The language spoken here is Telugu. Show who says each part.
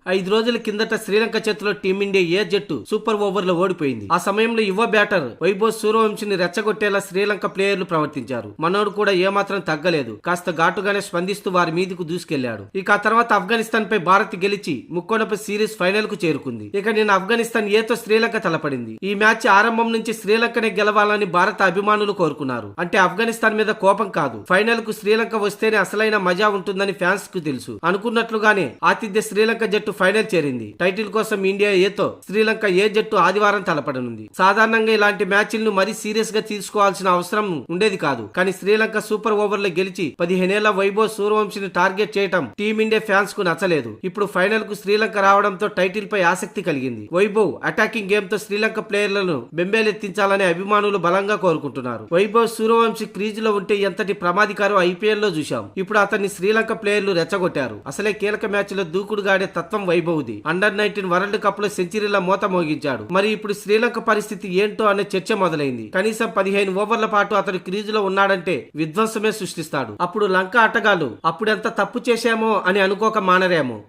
Speaker 1: 5 రోజుల కిందట శ్రీలంక చేతిలో టీమిండియా ఏ జట్టు సూపర్ ఓవర్లో ఓడిపోయింది. ఆ సమయంలో యువ బ్యాటర్ వైభవ్ సూర్యవంశిని రెచ్చగొట్టేలా శ్రీలంక ప్లేయర్లు ప్రవర్తించారు. మనోడు కూడా ఏమాత్రం తగ్గలేదు. కాస్త ఘాటుగానే స్పందిస్తూ వారి మీదకు దూసుకెళ్లాడు. ఇక ఆ తర్వాత ఆఫ్ఘనిస్తాన్ పై భారత్ గెలిచి ముక్కోనపై సిరీస్ ఫైనల్ కు చేరుకుంది. ఇక నిన్న ఆఫ్ఘనిస్తాన్ ఏతో శ్రీలంక తలపడింది. ఈ మ్యాచ్ ఆరంభం నుంచి శ్రీలంకనే గెలవాలని భారత అభిమానులు కోరుకున్నారు. అంటే ఆఫ్ఘనిస్తాన్ మీద కోపం కాదు, ఫైనల్ కు శ్రీలంక వస్తేనే అసలైన మజా ఉంటుందని ఫ్యాన్స్ కు తెలుసు. అనుకున్నట్లుగానే ఆతిథ్య శ్రీలంక జట్టు ఫైనల్ చేరింది. టైటిల్ కోసం ఇండియా ఏతో శ్రీలంక ఏ జట్టు ఆదివారం తలపడనుంది. సాధారణంగా ఇలాంటి మ్యాచ్లను మరీ సీరియస్ గా తీసుకోవాల్సిన అవసరం ఉండేది కాదు. కానీ శ్రీలంక సూపర్ ఓవర్లో గెలిచి 15 ఏళ్ల వైభవ్ సూర్యవంశిని టార్గెట్ చేయడం టీమిండియా ఫ్యాన్స్ కు నచ్చలేదు. ఇప్పుడు ఫైనల్ కు శ్రీలంక రావడంతో టైటిల్ పై ఆసక్తి కలిగింది. వైభవ్ అటాకింగ్ గేమ్ తో శ్రీలంక ప్లేయర్లను బెంబేలెత్తించాలని అభిమానులు బలంగా కోరుకుంటున్నారు. వైభవ్ సూర్యవంశి క్రీజ్ లో ఉంటే ఎంతటి ప్రమాదికారో ఐపీఎల్ లో చూశాం. ఇప్పుడు అతన్ని శ్రీలంక ప్లేయర్లు రెచ్చగొట్టారు. అసలే కీలక మ్యాచ్ లో దూకుడుగాడే తత్వం వైభవ్ది. అండర్-19 వరల్డ్ కప్ లో సెంచరీల మోత మోగించాడు. మరి ఇప్పుడు శ్రీలంక పరిస్థితి ఏంటో అనే చర్చ మొదలైంది. కనీసం 15 ఓవర్ల పాటు అతడు క్రీజ్ లో ఉన్నాడంటే విధ్వంసమే సృష్టిస్తాడు. అప్పుడు లంక ఆటగాళ్లు అప్పుడెంత తప్పు చేశామో అని అనుకోక మానరేమో.